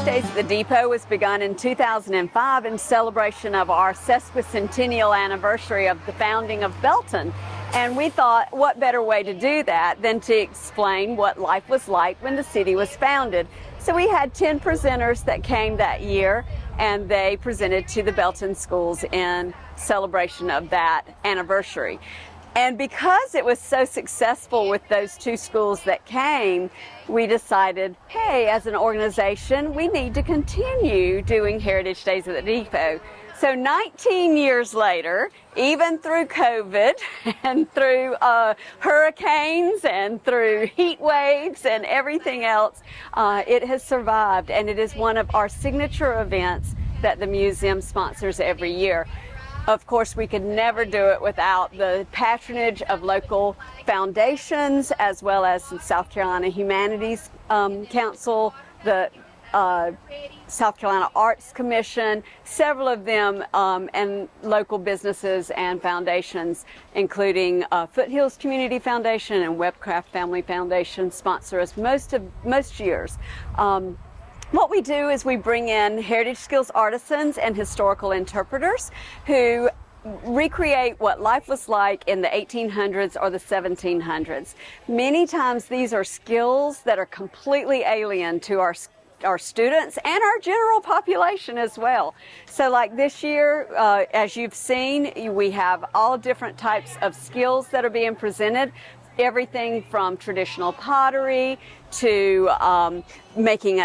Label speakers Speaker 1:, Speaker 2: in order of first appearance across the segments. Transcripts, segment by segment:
Speaker 1: Days at the Depot was begun in 2005 in celebration of our sesquicentennial anniversary of the founding of Belton. And we thought, what better way to do that than to explain what life was like when the city was founded. So we had 10 presenters that came that year, and they presented to the Belton schools in celebration of that anniversary. And because it was so successful with those 2 schools that came, we decided, hey, as an organization, we need to continue doing Heritage Days at the Depot. So 19 years later, even through COVID and through hurricanes and through heat waves and everything else, it has survived, and it is one of our signature events that the museum sponsors every year. Of course, we could never do it without the patronage of local foundations, as well as the South Carolina Humanities Council, the South Carolina Arts Commission, several of them, and local businesses and foundations, including Foothills Community Foundation and Webcraft Family Foundation, sponsor us most years. What we do is we bring in heritage skills artisans and historical interpreters who recreate what life was like in the 1800s or the 1700s. Many times these are skills that are completely alien to our students and our general population as well. So like this year, as you've seen, we have all different types of skills that are being presented. Everything from traditional pottery to making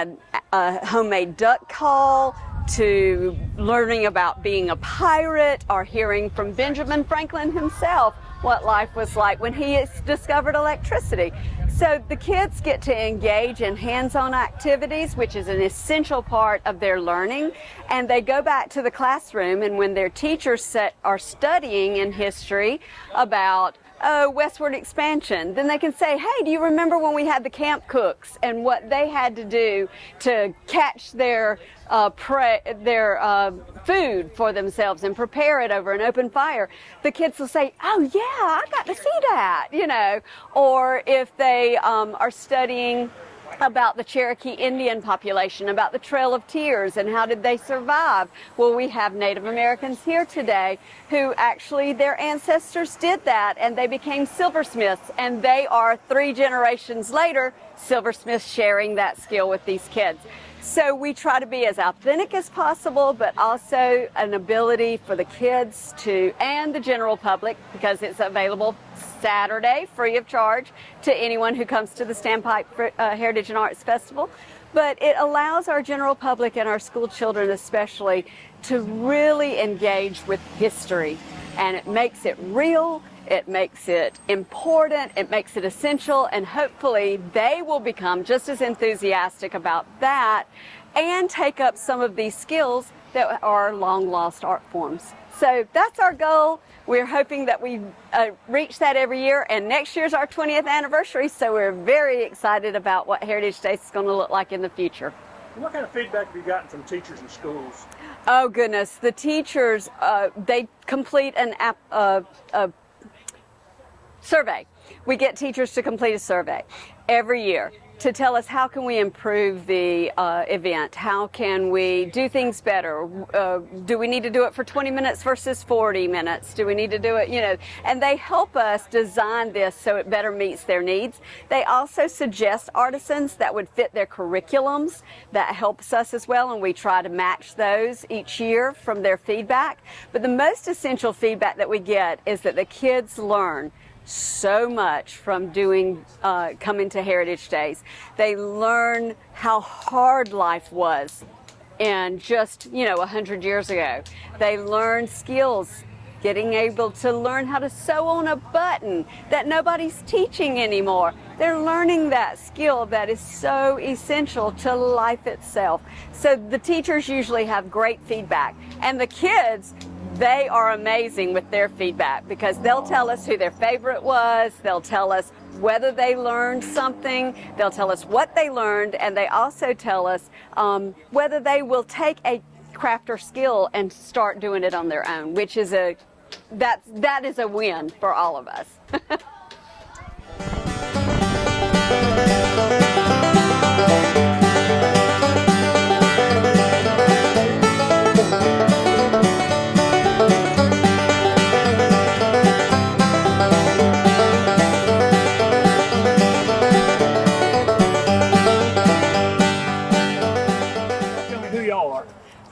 Speaker 1: a homemade duck call, to learning about being a pirate, or hearing from Benjamin Franklin himself what life was like when he discovered electricity. So the kids get to engage in hands-on activities, which is an essential part of their learning, and they go back to the classroom, and when their teachers are studying in history about westward expansion, then they can say, hey, do you remember when we had the camp cooks and what they had to do to catch their food for themselves and prepare it over an open fire? The kids will say, oh yeah, I got to see that, you know. Or if they are studying about the Cherokee Indian population, about the Trail of Tears and how did they survive. Well, we have Native Americans here today who actually their ancestors did that, and they became silversmiths, and they are 3 generations later silversmiths sharing that skill with these kids. So we try to be as authentic as possible, but also an ability for the kids to, and the general public, because it's available Saturday free of charge to anyone who comes to the Standpipe Heritage and Arts Festival. But it allows our general public and our school children especially to really engage with history. And it makes it real, it makes it important, it makes it essential, and hopefully they will become just as enthusiastic about that and take up some of these skills that are long lost art forms. So that's our goal. We're hoping that we reach that every year, and next year's our 20th anniversary, so we're very excited about what Heritage Days is going to look like in the future.
Speaker 2: What kind of feedback have you gotten from teachers in schools?
Speaker 1: Oh goodness, the teachers, they complete a survey. We get teachers to complete a survey every year to tell us how can we improve the event, how can we do things better, do we need to do it for 20 minutes versus 40 minutes, do we need to do it, you know, and they help us design this so it better meets their needs. They also suggest artisans that would fit their curriculums. That helps us as well, and we try to match those each year from their feedback. But the most essential feedback that we get is that the kids learn so much from coming to Heritage Days. They learn how hard life was in just, 100 years ago. They learn skills, getting able to learn how to sew on a button that nobody's teaching anymore. They're learning that skill that is so essential to life itself. So the teachers usually have great feedback, and the kids, they are amazing with their feedback, because they'll tell us who their favorite was, they'll tell us whether they learned something, they'll tell us what they learned, and they also tell us whether they will take a craft or skill and start doing it on their own, which is that is a win for all of us.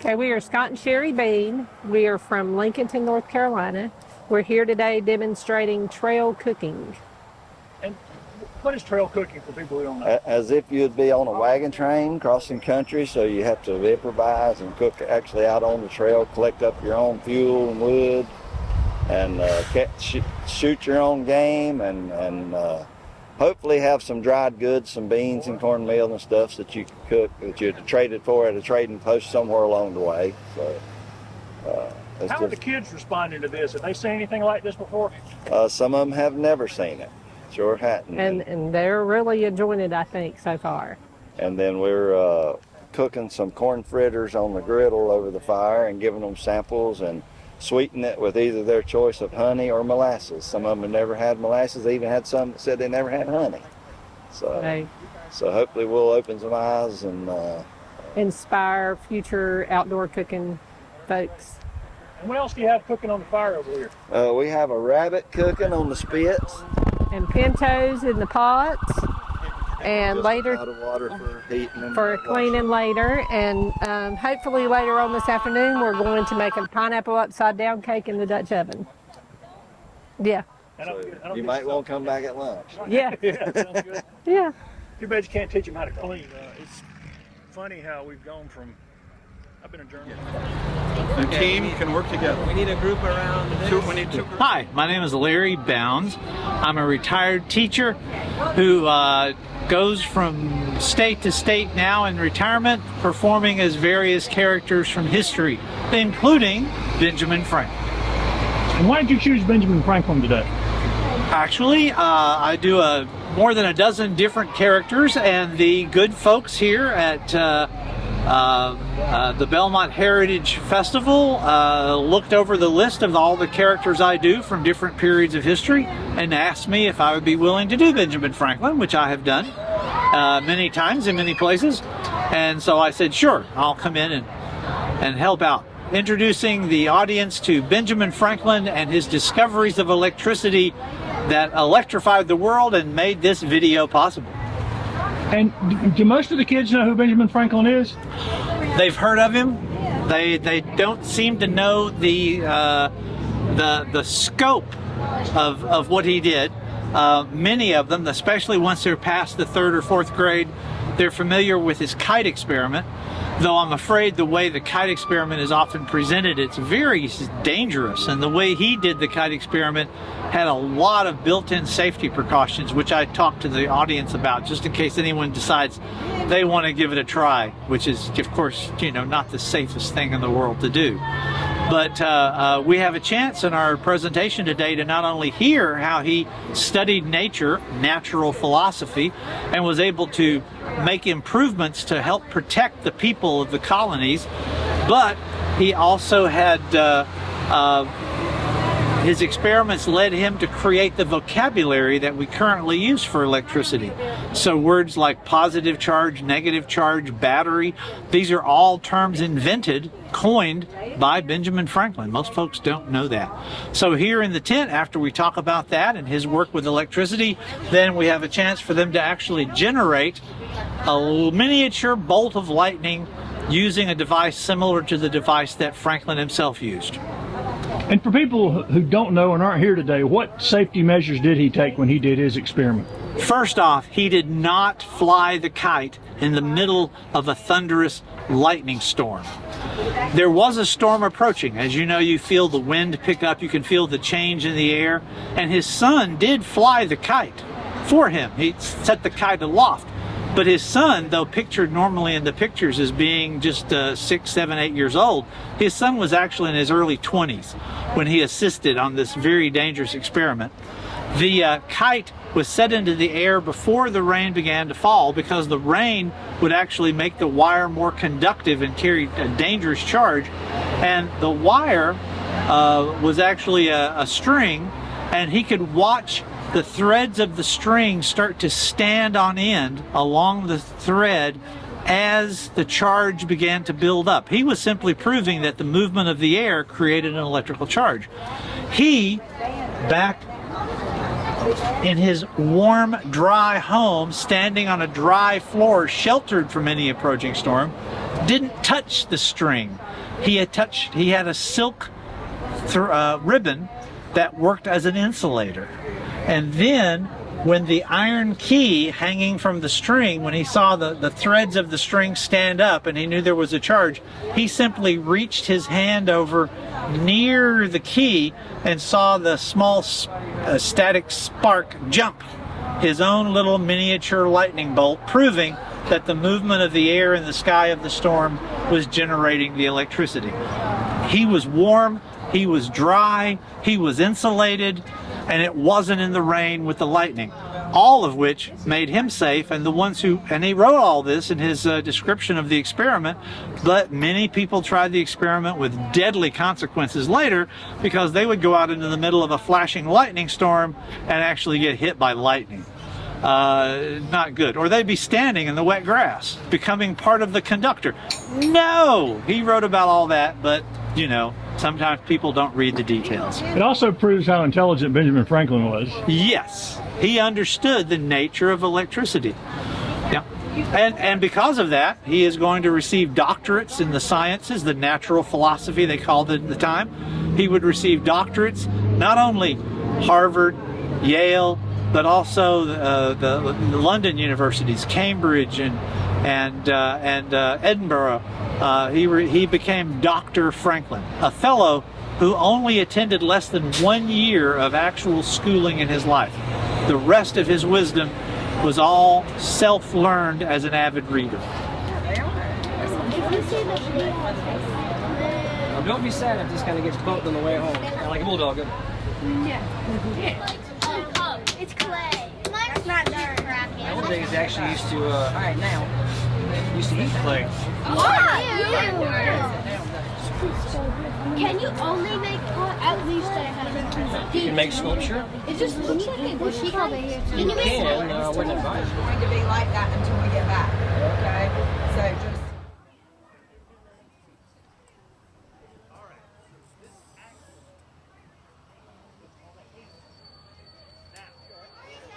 Speaker 3: Okay, we are Scott and Sherry Bean. We are from Lincolnton, North Carolina. We're here today demonstrating trail cooking.
Speaker 2: And what is trail cooking for people who don't know?
Speaker 4: As if you'd be on a wagon train crossing country, so you have to improvise and cook actually out on the trail, collect up your own fuel and wood, and shoot your own game, and hopefully have some dried goods, some beans and cornmeal and stuff that you can cook that you'd traded for at a trading post somewhere along the way. So,
Speaker 2: how are the kids responding to this? Have they seen anything like this before?
Speaker 4: Some of them have never seen it. Sure hadn't.
Speaker 3: And they're really enjoying it, I think, so far.
Speaker 4: And then we're cooking some corn fritters on the griddle over the fire and giving them samples and sweeten it with either their choice of honey or molasses. Some of them have never had molasses. They even had some that said they never had honey. So, so hopefully we'll open some eyes and
Speaker 3: inspire future outdoor cooking folks.
Speaker 2: And what else do you have cooking on the fire over here?
Speaker 4: We have a rabbit cooking on the spits.
Speaker 3: And pintos in the pots. And
Speaker 4: just
Speaker 3: later,
Speaker 4: a lot of water for heating and
Speaker 3: for cleaning later. And hopefully later on this afternoon, we're going to make a pineapple upside down cake in the Dutch oven. Yeah.
Speaker 4: So you might want to come back at lunch.
Speaker 3: Yeah.
Speaker 2: Yeah, sounds good.
Speaker 3: Yeah.
Speaker 2: Too bad you can't teach them how to clean. It's funny how we've gone from, I've been a journalist.
Speaker 5: The team can work together.
Speaker 6: We need a group around this.
Speaker 7: Hi, my name is Larry Bounds. I'm a retired teacher who goes from state to state now in retirement, performing as various characters from history, including Benjamin Franklin.
Speaker 2: And why did you choose Benjamin Franklin today?
Speaker 7: Actually, I do more than a dozen different characters, and the good folks here at the Belmont Heritage Festival looked over the list of all the characters I do from different periods of history and asked me if I would be willing to do Benjamin Franklin, which I have done many times in many places. And so I said, sure, I'll come in and help out. Introducing the audience to Benjamin Franklin and his discoveries of electricity that electrified the world and made this video possible.
Speaker 2: And do most of the kids know who Benjamin Franklin is?
Speaker 7: They've heard of him. They don't seem to know the scope of what he did. Many of them, especially once they're past the 3rd or 4th grade, they're familiar with his kite experiment. Though I'm afraid the way the kite experiment is often presented, it's very dangerous. And the way he did the kite experiment had a lot of built-in safety precautions, which I talked to the audience about, just in case anyone decides they want to give it a try, which is, of course, not the safest thing in the world to do. But we have a chance in our presentation today to not only hear how he studied nature, natural philosophy, and was able to make improvements to help protect the people of the colonies, but he also had his experiments led him to create the vocabulary that we currently use for electricity. So words like positive charge, negative charge, battery, these are all terms invented, coined by Benjamin Franklin. Most folks don't know that. So here in the tent, after we talk about that and his work with electricity, then we have a chance for them to actually generate a miniature bolt of lightning using a device similar to the device that Franklin himself used.
Speaker 2: And for people who don't know and aren't here today, what safety measures did he take when he did his experiment?
Speaker 7: First off, he did not fly the kite in the middle of a thunderous lightning storm. There was a storm approaching. As you know, you feel the wind pick up, you can feel the change in the air, and his son did fly the kite for him. He set the kite aloft. But his son, though pictured normally in the pictures as being just 6, 7, 8 years old, his son was actually in his early 20s when he assisted on this very dangerous experiment. The kite was set into the air before the rain began to fall, because the rain would actually make the wire more conductive and carry a dangerous charge. And the wire was actually a string, and he could watch the threads of the string start to stand on end along the thread as the charge began to build up. He was simply proving that the movement of the air created an electrical charge. He, back in his warm, dry home, standing on a dry floor, sheltered from any approaching storm, didn't touch the string. He had a silk ribbon that worked as an insulator. And then when the iron key hanging from the string, when he saw the threads of the string stand up and he knew there was a charge, he simply reached his hand over near the key and saw the small static spark jump, his own little miniature lightning bolt, proving that the movement of the air in the sky of the storm was generating the electricity. He was warm, he was dry, he was insulated, and it wasn't in the rain with the lightning. All of which made him safe, and he wrote all this in his description of the experiment, but many people tried the experiment with deadly consequences later because they would go out into the middle of a flashing lightning storm and actually get hit by lightning. Not good. Or they'd be standing in the wet grass, becoming part of the conductor. No! He wrote about all that, but, sometimes people don't read the details.
Speaker 2: It also proves how intelligent Benjamin Franklin was.
Speaker 7: Yes, he understood the nature of electricity. Yeah. And because of that, he is going to receive doctorates in the sciences, the natural philosophy they called it at the time. He would receive doctorates, not only Harvard, Yale, but also the London universities, Cambridge and Edinburgh. He became Dr. Franklin, a fellow who only attended less than 1 year of actual schooling in his life. The rest of his wisdom was all self-learned as an avid reader.
Speaker 6: Don't be sad if this kind of gets bumped on the way home. Like a bulldog.
Speaker 8: It's clay. That's not dirt.
Speaker 6: I don't think it's actually used to, used to eat clay.
Speaker 8: What? Can you only make at least I have
Speaker 6: You can make sculpture?
Speaker 8: It just looks like a bushy over here.
Speaker 6: You can, I wouldn't advise you.
Speaker 9: It's going to be like that until we get back, okay? So just...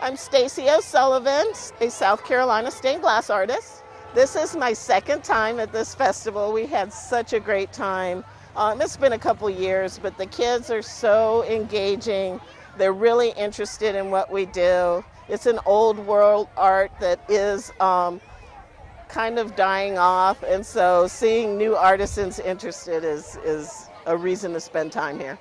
Speaker 10: I'm Stacy Sullivan, a South Carolina stained glass artist. This is my second time at this festival. We had such a great time. It's been a couple years, but the kids are so engaging. They're really interested in what we do. It's an old world art that is kind of dying off, and so seeing new artisans interested is a reason to spend time here.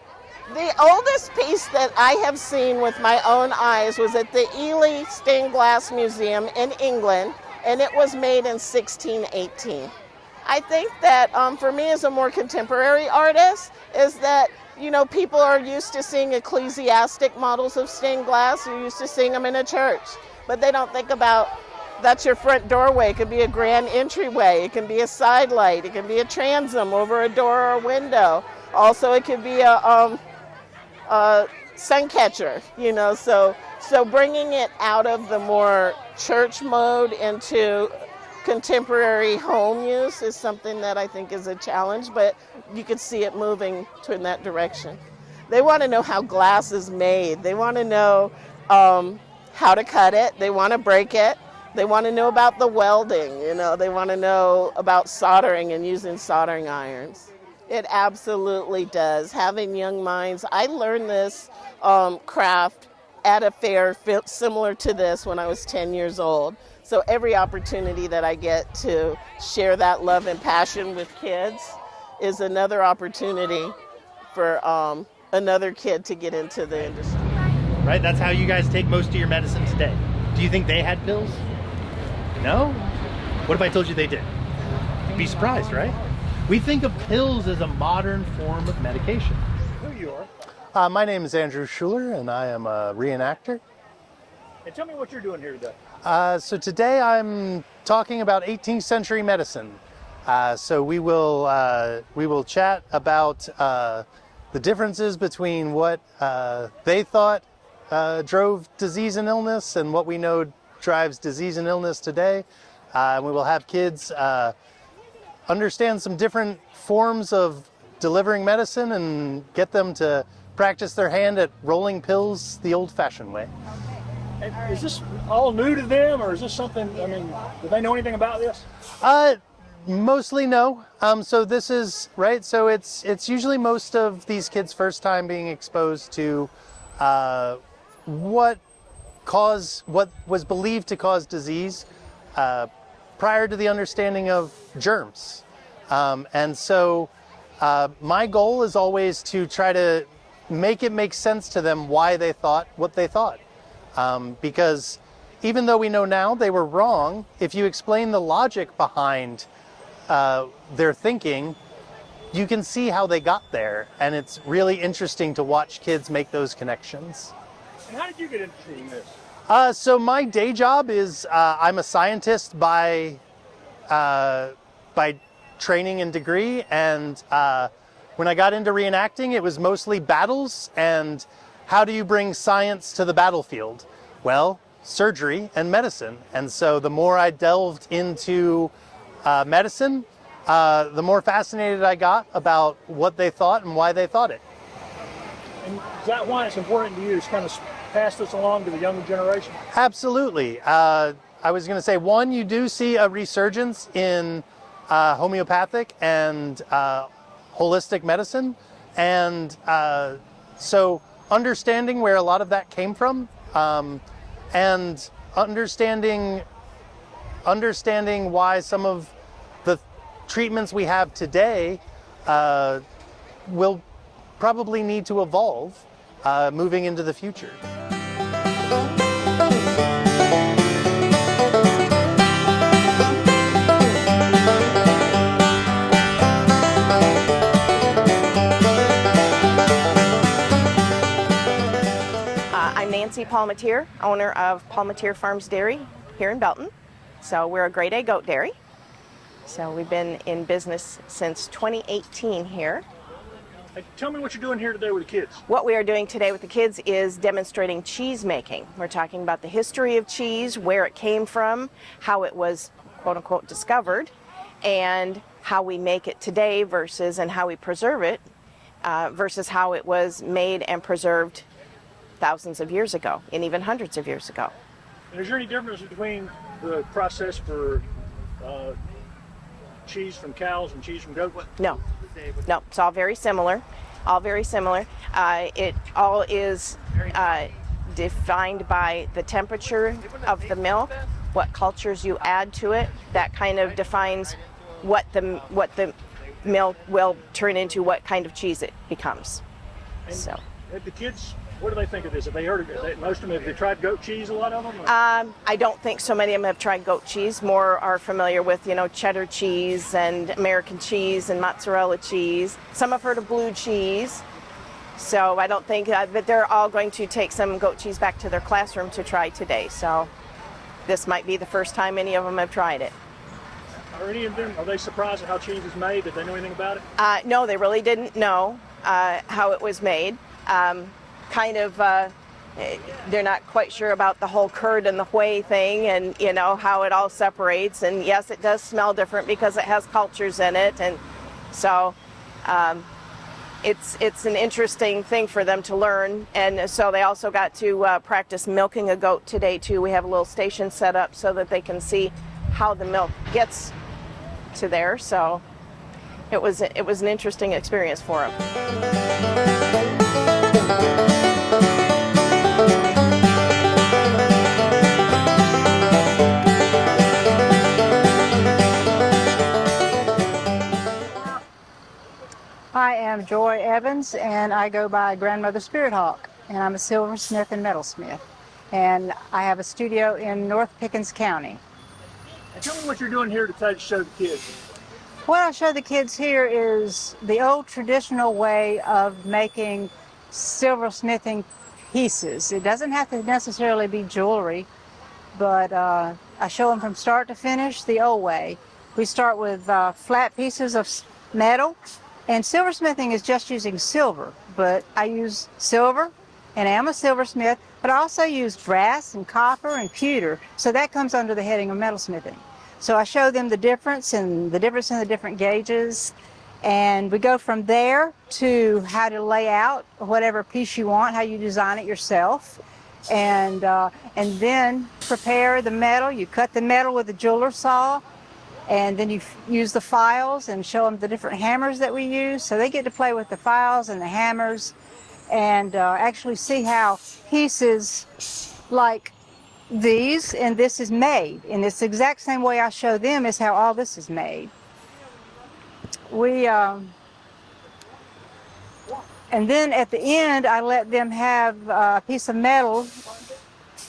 Speaker 10: The oldest piece that I have seen with my own eyes was at the Ely Stained Glass Museum in England, and it was made in 1618. I think that for me as a more contemporary artist is that, people are used to seeing ecclesiastic models of stained glass. You're used to seeing them in a church, but they don't think about that's your front doorway. It could be a grand entryway. It can be a side light. It can be a transom over a door or a window. Also, it could be a sun catcher, so bringing it out of the more church mode into contemporary home use is something that I think is a challenge, but you could see it moving in that direction. They want to know how glass is made. They want to know how to cut it. They want to break it. They want to know about the welding, they want to know about soldering and using soldering irons. It absolutely does. Having young minds, I learned this craft at a fair similar to this when I was 10 years old. So every opportunity that I get to share that love and passion with kids is another opportunity for another kid to get into the industry.
Speaker 11: Right, that's how you guys take most of your medicine today. Do you think they had pills? No? What if I told you they did? You'd be surprised, right? We think of pills as a modern form of medication.
Speaker 2: Who you are?
Speaker 11: My name is Andrew Schuler, and I am a reenactor.
Speaker 2: And tell me what you're doing here today.
Speaker 11: So today I'm talking about 18th century medicine. So we will chat about the differences between what they thought drove disease and illness and what we know drives disease and illness today. We will have kids understand some different forms of delivering medicine and get them to practice their hand at rolling pills the old-fashioned way.
Speaker 2: Is this all new to them, or is this something, do they know anything about this?
Speaker 11: Mostly no. So this is right. So it's usually most of these kids' first time being exposed to what was believed to cause disease prior to the understanding of germs. And so my goal is always to try to make it make sense to them why they thought what they thought. Because even though we know now they were wrong, if you explain the logic behind their thinking, you can see how they got there. And it's really interesting to watch kids make those connections.
Speaker 2: And how did you get interested in this?
Speaker 11: So my day job is I'm a scientist by training and degree, and when I got into reenacting, it was mostly battles and how do you bring science to the battlefield? Well, surgery and medicine. And so the more I delved into medicine, the more fascinated I got about what they thought and why they thought it.
Speaker 2: And is that why it's important to you to kind of pass this along to the younger generation?
Speaker 11: Absolutely. I was going to say, one, you do see a resurgence in homeopathic and holistic medicine. And so understanding where a lot of that came from and understanding why some of the treatments we have today will probably need to evolve moving into the future.
Speaker 12: I'm Nancy Palmatier, owner of Palmatier Farms Dairy here in Belton. So we're a grade A goat dairy. So we've been in business since 2018 here.
Speaker 2: Hey, tell me what you're doing here today with the kids.
Speaker 12: What we are doing today with the kids is demonstrating cheese making. We're talking about the history of cheese, where it came from, how it was quote unquote discovered, and how we make it today versus and how we preserve it versus how it was made and preserved thousands of years ago and even hundreds of years ago.
Speaker 2: And is there any difference between the process for cheese from cows and cheese from goats?
Speaker 12: No, it's all very similar. It all is defined by the temperature of the milk, what cultures you add to it. That kind of defines what the milk will turn into, what kind of cheese it becomes.
Speaker 2: And
Speaker 12: so,
Speaker 2: the kids, what do they think of this? Have they heard of it? Most of them, have they tried goat cheese, a lot of them?
Speaker 12: I don't think so many of them have tried goat cheese. More are familiar with, cheddar cheese and American cheese and mozzarella cheese. Some have heard of blue cheese. So I don't think that they're all going to take some goat cheese back to their classroom to try today. So this might be the first time any of them have tried it.
Speaker 2: Are any of them, are they surprised at how cheese is made? Did they know anything about it?
Speaker 12: No, they really didn't know how it was made. They're not quite sure about the whole curd and the whey thing and how it all separates, and yes, it does smell different because it has cultures in it, and so it's an interesting thing for them to learn. And so they also got to practice milking a goat today too. We have a little station set up so that they can see how the milk gets to there. So it was an interesting experience for them.
Speaker 13: I am Joy Evans, and I go by Grandmother Spirit Hawk, and I'm a silversmith and metalsmith. And I have a studio in North Pickens County.
Speaker 2: And tell me what you're doing here to show the kids.
Speaker 13: What I show the kids here is the old traditional way of making silversmithing pieces. It doesn't have to necessarily be jewelry, but I show them from start to finish the old way. We start with flat pieces of metal. And silversmithing is just using silver, but I use silver, and I am a silversmith, but I also use brass and copper and pewter, so that comes under the heading of metalsmithing. So I show them the difference in the different gauges, and we go from there to how to lay out whatever piece you want, how you design it yourself, and then prepare the metal. You cut the metal with a jeweler saw, And then you use the files and show them the different hammers that we use. So they get to play with the files and the hammers and actually see how pieces like these and this is made. And it's the exact same way I show them is how all this is made. And then at the end, I let them have a piece of metal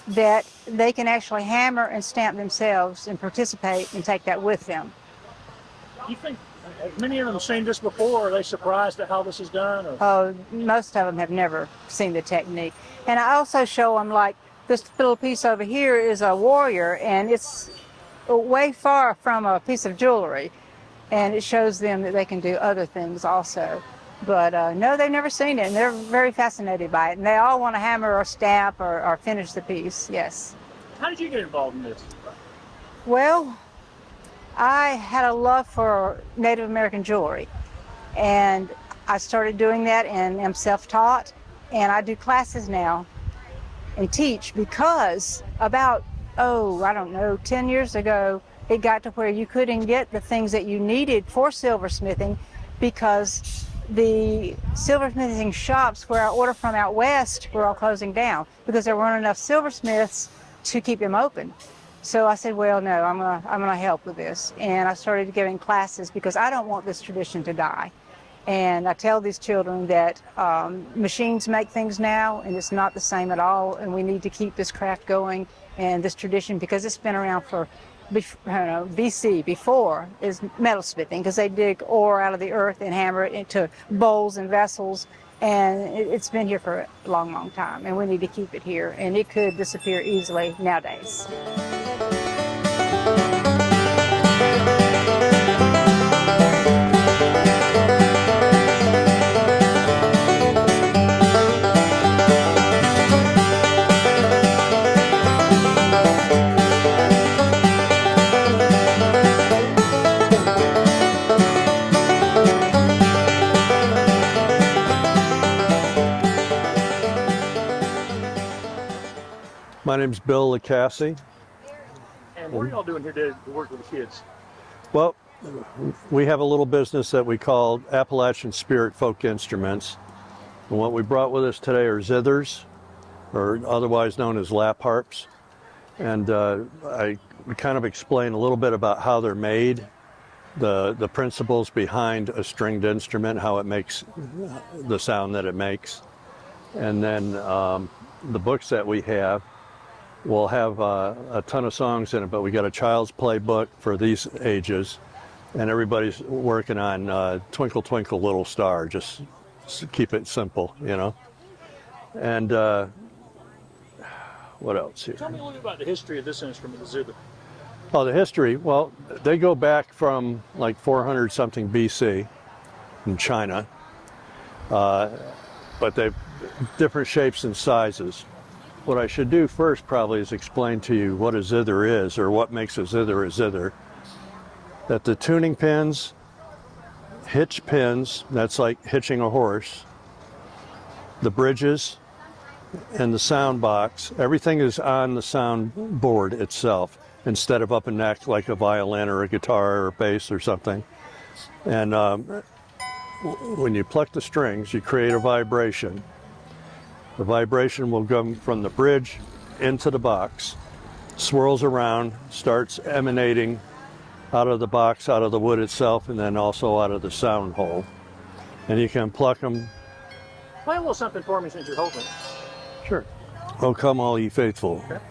Speaker 13: that they can actually hammer and stamp themselves and participate and take that with them.
Speaker 2: Do you think many of them seen this before? Are they surprised at how this is done? Or?
Speaker 13: Oh, most of them have never seen the technique. And I also show them, like, this little piece over here is a warrior, and it's way far from a piece of jewelry. And it shows them that they can do other things also. But no, they've never seen it, and they're very fascinated by it. And they all want to hammer or stamp or finish the piece, yes.
Speaker 2: How did you get involved in this?
Speaker 13: Well, I had a love for Native American jewelry. And I started doing that and am self-taught. And I do classes now and teach because about, I don't know, 10 years ago, it got to where you couldn't get the things that you needed for silversmithing because the silversmithing shops where I order from out west were all closing down because there weren't enough silversmiths to keep them open. So I said, well, no, I'm gonna help with this. And I started giving classes because I don't want this tradition to die. And I tell these children that machines make things now and it's not the same at all. And we need to keep this craft going and this tradition because it's been around for BC, before, is metal smithing, because they dig ore out of the earth and hammer it into bowls and vessels, and it's been here for a long, long time, and we need to keep it here, and it could disappear easily nowadays.
Speaker 14: My name's Bill Lacassie.
Speaker 2: And what are y'all doing here to work with the kids?
Speaker 14: Well, we have a little business that we call Appalachian Spirit Folk Instruments. And what we brought with us today are zithers, or otherwise known as lap harps. And I kind of explain a little bit about how they're made, the principles behind a stringed instrument, how it makes the sound that it makes. And then the books that we have will have a ton of songs in it, but we got a child's play book for these ages, and everybody's working on Twinkle Twinkle Little Star, just keep it simple, you know. And what else here?
Speaker 2: Tell me a little bit about the history of this instrument, the zither.
Speaker 14: Oh, the history, well, they go back from like 400 something BC in China, but they've different shapes and sizes. What I should do first probably is explain to you what a zither is, or what makes a zither, that the tuning pins, hitch pins, that's like hitching a horse, the bridges, and the sound box, everything is on the sound board itself instead of up a neck like a violin or a guitar or bass or something. And when you pluck the strings, you create a vibration. The vibration will come from the bridge into the box, swirls around, starts emanating out of the box, out of the wood itself, and then also out of the sound hole. And you can pluck them.
Speaker 2: Play a little something for me since you're holding it.
Speaker 14: Sure. Oh, come all ye faithful.
Speaker 2: Okay.